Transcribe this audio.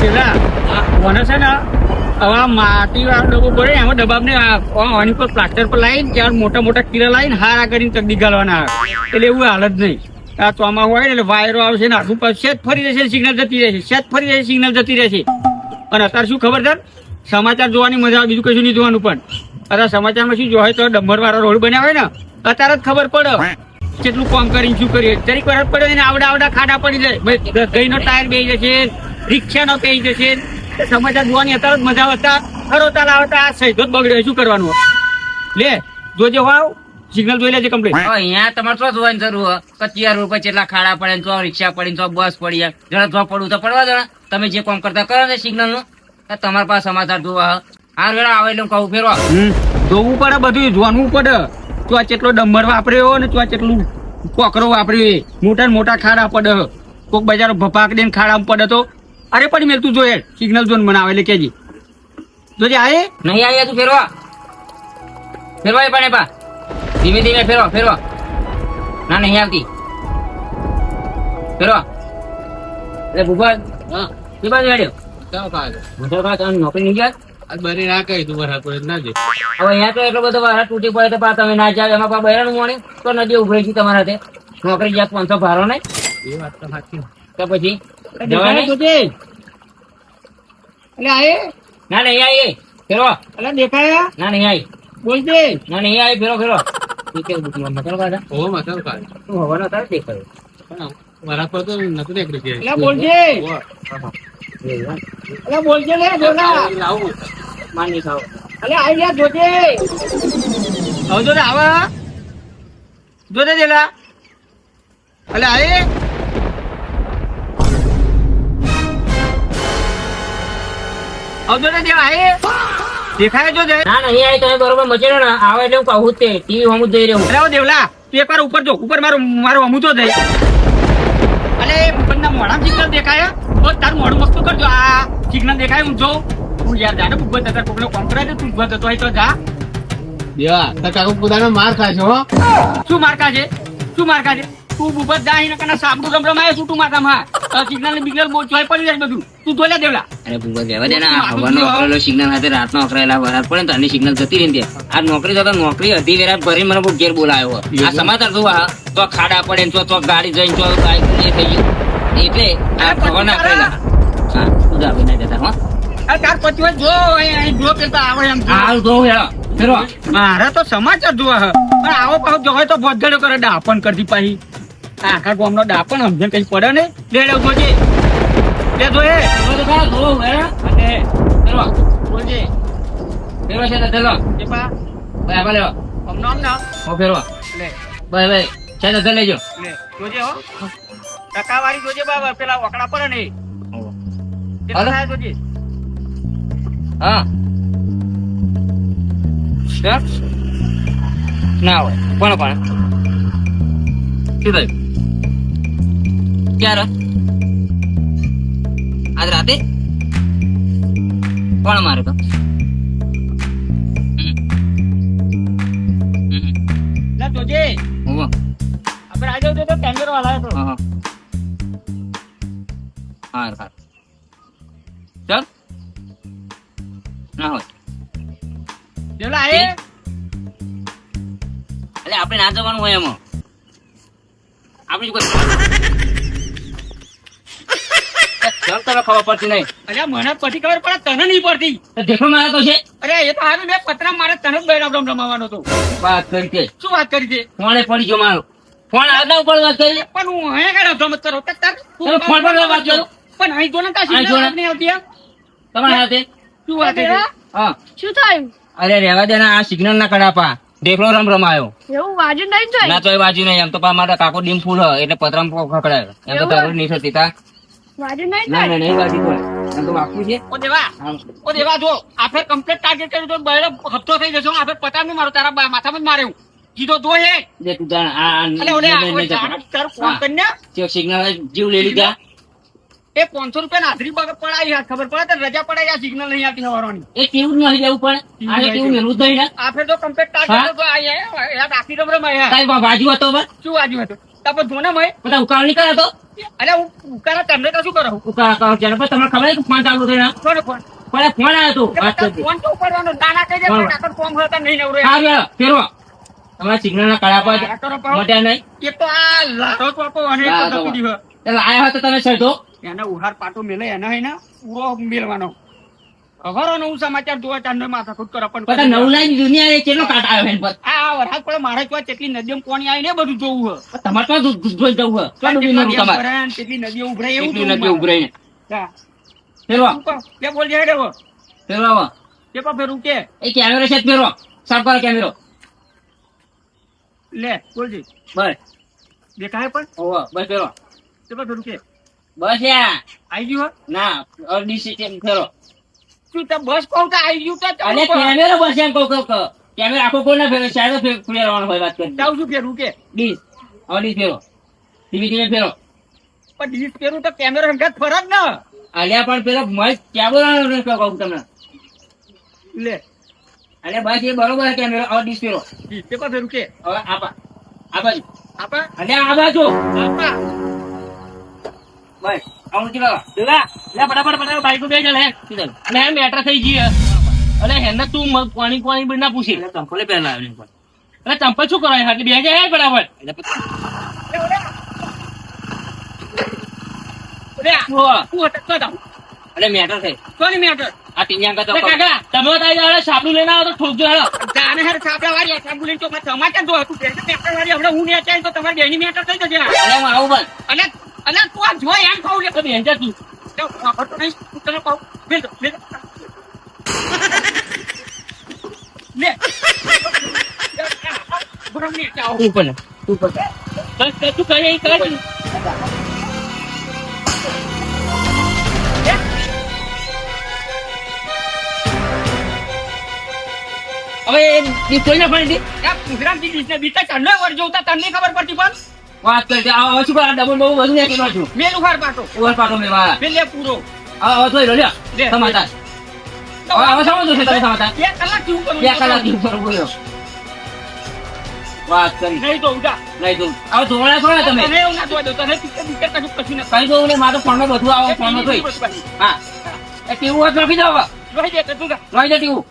પેલા મને છે ને હવે માટી વાળા ડબ્બો પડે એમાં ડબ્બાને આની પર પ્લાસ્ટર પર લાવીને ત્યાં મોટા મોટા કીરા લાવીને હારા કરીને ચકડી ગાલવાના આવે એટલે એવું હાલત નહીં. આ ચોમાસું હોય ને એટલે વાયરો આવશે ને આખું સેજ ફરી રહેશે સિગ્નલ જતી રહેશે સેજ ફરી રહેશે સિગ્નલ જતી રહેશે. અને અત્યારે શું ખબર છે સમાચાર જોવાની મજા આવે બીજું કશું નહીં જોવાનું. પણ અત્યારે સમાચારમાં શું જોવાય તો ડમ્બર વાળા રોડ બન્યા હોય ને અત્યારે જ ખબર પડે કેટલું કામ કરીને શું કરીએ. જરીક વાર પડે ને આવડા ખાડા પડી જાય ગઈ નો ટાયર બેસી જશે રિક્ષા નો બેસી જશે. સમાચાર જોવાની અત્યારે જ મજા આવતા હરોતા લાવતા આ સહીધો જ બગડે શું કરવાનું. લે જોજે વાવ સિગ્નલ જોઈ લેજે કમ્પ્લીટ. અહીંયા તમારે શું જોવાની જરૂર કચિયા રોડ પર કેટલા ખાડા પડે ને તો રિક્ષા પડી તો બસ પડી જરા જો પડવું તો પડવા દો. તમે જે કામ કરતા કરો ને સિગ્નલ નું તમારા પાસે સમાચાર જોવા આ વેળા આવે એટલે કહું ફેરવા જોવું પડે બધું જોવાનું પડે. તો આ કેટલો ડમ્બર વાપર્યો ને તો આ કેટલું કોકરો વાપર્યો મોટા મોટા ખાડા પડે કોક બજારો ભપાક દઈને ખાડા પડે તો અરે પણ મેલ તું જોઈએ સિગ્નલ ઝોન બનાવે એટલે કેજી જોજે આયે નહીં આવ્યા તું ફેરવા ફેરવા પણ પા ધીમે ધીમે ફેરવા ના નહીં આવતી ફેરવા એટલે ભૂગોળ કે બાજુ હેડ્યો નોકરી નહીં ગયા બરી ના કહી તું વરસાદ પડે ના જે હવે અહીંયા તો એટલો બધો વરસાદ તૂટી પડે તો તમે ના જાવ એમાં પા બહેરાનું મોણી તો નદી ઉભરી છે તમારા હાથે નોકરી જ્યાં 500 ભારો નહીં એ વાત તો સાચી તો પછી જવાની જોજે એટલે આયે ના નહીં આવી ફેરવા એટલે દેખાયા ના નહીં આવી બોલજે ના નહીં આવી ફેરવા મસાલો કાઢા ઓ મતલબ કાઢ તું હવાનો તારે દેખાયો પણ વરસાદ પડતો નતું દેખડી કે એટલે બોલજે એટલે બોલજે લે બોલા લાવું માની ખાવ અલે આઈ લે જોજે હવે જોજે આવા જોજે દેલા અલે આયે હવે જોજે દે આયે દેખાય જોજે ના નહીં આવી તમે બરોબર મચેડો ને આવે એટલે હું કહું જ તે ટીવી હમું જ જઈ રહ્યો અરે દેવલા તું એકવાર ઉપર જો ઉપર મારો હમું તો જઈ અલે ઉપરના મોઢા સિગ્નલ દેખાય તો તારું મોઢું મસ્ત કરજો આ સિગ્નલ દેખાય હું જો તું યાર જાને બુબ્બત તાર કોકનો કોમ કરાય તું બુબ્બત તો તો જા દેવા તાર કાકો પોતાનો માર ખાજો હો શું માર ખાજે તું બુબ્બત જા હિને કના સાબડું રમરમાય શું તું માથા માં સિગ્નલ ને બિગ્નલ બહુ ચોય પડી જાય બધું તું જોઈ દેવલા અરે ભૂગા દેવા દે ને આ હવાનો અકળેલો સિગ્નલ સાથે રાતનો અકળેલા વરાળ પડે ને આની સિગ્નલ જતી રહી આ નોકરી જતા નોકરી હતી વેરા ભરી મને બહુ ઘેર બોલાયો આ સમાચાર જોવા તો ખાડા પડે ને તો ગાડી જઈને તો બાઈક એ થઈ ગયું એટલે આ હવાનો અકળેલા હા તું જાવ ના જતા હો આ તાર પતિઓ જો અહીં જો કેતા આવે એમ હાલ જો હેડો ફેરવા મારા તો સમાચાર જોવા હ પણ આવો પાછો જોવે તો ભોજડો કરે ડાપણ કરતી પાહી આખા ગામનો ડાપણ સમજણ કઈ પડે ને લેડો જોજે લે જોએ જો હેડો અને ફેરવા જોજે ફેરવા છે તો ચલો એ પા ભાઈ આપા લેવા અમનો ના હો ફેરવા લે ભાઈ છે તો લેજો લે જોજે હો ટકાવારી જોજે બાબા પેલા વકડા પડે ને હાલો. કેટલા જોજે હા સર ના હોય પણ શું થયું ક્યારે આજ રાતે કોણ મારે તો લે જોજે આપણે આજે તો કેમેરો વાળા તો હા ચાલ ના હોય દેવલા આયે એટલે આપણે ના જવાનું હોય એમાં આપણે શું ચાલ તને ખબર પડતી નહીં અરે મને પછી ખબર પડે તને નહીં પડતી દેખો મારે તો છે અરે એ તો હારું મેં પતરા મારે તને જ બૈરામ રમાવાનો તો વાત કરી છે શું વાત કરી છે ફોને પડી ગયો મારો ફોન આગળ ઉપર વાત કરી પણ હું અહીંયા ગયો રમત કરો તાર તમે ફોન પર વાત કરો પણ અહીં જો ને તા અહીં જો ને. નહીં આવતી એમ. તમારા હાથે શું વાત છે હા શું થયું અરે રહેવા દે ને આ સિગ્નલ ના કડાપા દેખલો રમાયો એવું વાજુ નહીં થાય ના તો એ બાજુ નહીં એમ તો પા મારા કાકો ડીમ ફૂલ હ એટલે પતરામ ખકડાયો એમ તો તારું નહીં થતી તા વાજુ નહીં ના થાય ના નહીં બાજુ કોઈ એમ તો વાપરું છે ઓ દેવા ઓ દેવા જો આફે કમ્પ્લીટ ટાર્ગેટ કર્યું તો બૈરો હપ્તો થઈ જશે આફે પતા નહીં મારો તારા માથામાં જ મારે હું કીધો તો હે જે તું જાણ આ અલે ઓલે જાણ તારું ફોન કરીને સિગ્નલ જીવ લઈ લીધા એ 500 રૂપિયા હાજરી પડાવી ખબર પડે તો રજા પડાય આ સિગ્નલ નહીં આવતી હવારોની એ કેવું નહીં લેવું પણ આ કેવું મેલું જ નહીં ને આફે તો કમ્પ્લીટ ટાર્ગેટ તો આ યાર આખી રમરમ આયા તારી બાજુ હતો બસ શું વાજ્યું હતું તાપર ધોને મય બધા ઉકાળ નહીં કરે તો અરે હું ઉકાળા તમને તો શું કરું જેને પર તમને ખબર છે કે ફોન ચાલુ થયો કોને ફોન પણ ફોન આવ્યો હતો વાત કરતી ફોન તો ઉપાડવાનો દાના કહી દે કોણ? પણ આગળ ફોન હતા નહીં નવરો હા ગયા ફેરવો તમારા સિગ્નલ ના કડા પર આ કરો પાહો. મટ્યા નહીં એક તો આ લારો તો આપો અને એક તો લારો. જતું દીધો. એટલે આયા હોય તો તમે સડો એને ઉહાર પાટો મેલે એને હે ને પૂરો મેલવાનો ખબર હું સમાચાર જોવા ચાંદો માથાકૂટ કરો પણ બધા નવલાઈ દુનિયા એ કેટલો કાટ આવ્યો એન પર આ વરસાદ પડે મારે તો કેટલી નદીઓ કોણી આવી ને બધું જોવું હે તમારે તો જોઈ જવું હોય તો ડૂબી નરું તમારે ભરાય ને કેટલી નદીઓ ઉભરાય એવું એટલું જોવું નથી ઉભરાઈને હા. ફેરવો શું કહો? કે બોલ જાય દેવો ફેરવો કે પા ફેરું કે એ કેમેરો છે ફેરવો સાફ કરો કેમેરો લે બોલજી બસ દેખાય પણ ઓહો બસ ફેરવો કે પા ફેરું કે બસ યા આવી ગયું હે? ના અડધી સિસ્ટમ ફેરો શું તે બસ કહું તો આવી ગયું તો અરે કેમેરો બસ એમ કહું કેમેરો આખો કોઈ ના ફેરો સાઈડ ફેરવાનો હોય વાત કરી જાઉં છું ફેરું કે ડીશ અડી ફેરો ધીમે ફેરો પણ ડીશ ફેરું તો કેમેરો હંગાત ફરક ને અલ્યા પણ પેલો મસ્ત ક્યાં બોલાવાનો કહું તમને લે અરે બસ એ બરોબર છે કેમેરો હવે ડીશ ફેરો ડીશ કે પા ફેરું કે હવે આપા આ બાજુ આપા અલ્યા આ બાજુ આપા બસ આવું ચલો લે ફટાફટ બાઈક બે ચાલ હે સીધા અને હે મેટર થઈ ગઈ હે અલે હેને તું પાણી બી ના પૂછી એટલે ચંપલે પહેલા આવ્યો પણ અરે ચંપલ શું કરાય એટલે બે જાય બરાબર એટલે પછી લે તું અટક કર અરે મેટર થઈ કોની મેટર આ ટીંજા લે કરતો કાકા તમે તાઈ જાડે સાબુ લઈને આવો તો ઠોકજો હાલો જાને હે સાબડા વાળી સાબુ લઈને તો સમાચાર જો તું મેટર વાળી હમણાં હું ને ચાઈ તો તમારી બેની મેટર થઈ જશે અરે હું આવું બસ અને અને તું આ જો એમ કહું લે તો બેન જા તું તો ખબર તો નહીં તું તને કહું બેન તો લે બરાબર ને ચાઓ ઉપર બસ તું કરે એ કર હવે એ કોઈ ના પડી ગુજરાતી ડીશને બીતા તને વર જોતા તને ખબર પડતી પણ વાત કરી આ શું કરા ડબલ બહુ વધુ નાખી નાખ્યું મેલું ખાર પાટો ઓવર પાટો મેવા મેં લે પૂરો હવે તો લ્યો લે. સમાતા હવે સમજો છે તમે સમાતા 2 કલાક થી ઉપર 2 કલાક ઉપર બોલ્યો વાત કરી નહીં તો ઉઠા નહીં તો હવે જોવાના છો ને તમે તને એવું ના જોવા દો તને પિક્ચર કશું નથી કઈ જોવું ને મારો ફોન બધું આવો ફોન જોઈ હા એ ટીવું હોત નાખી દો હવે જોઈ દે તું જોઈ દે ટીવું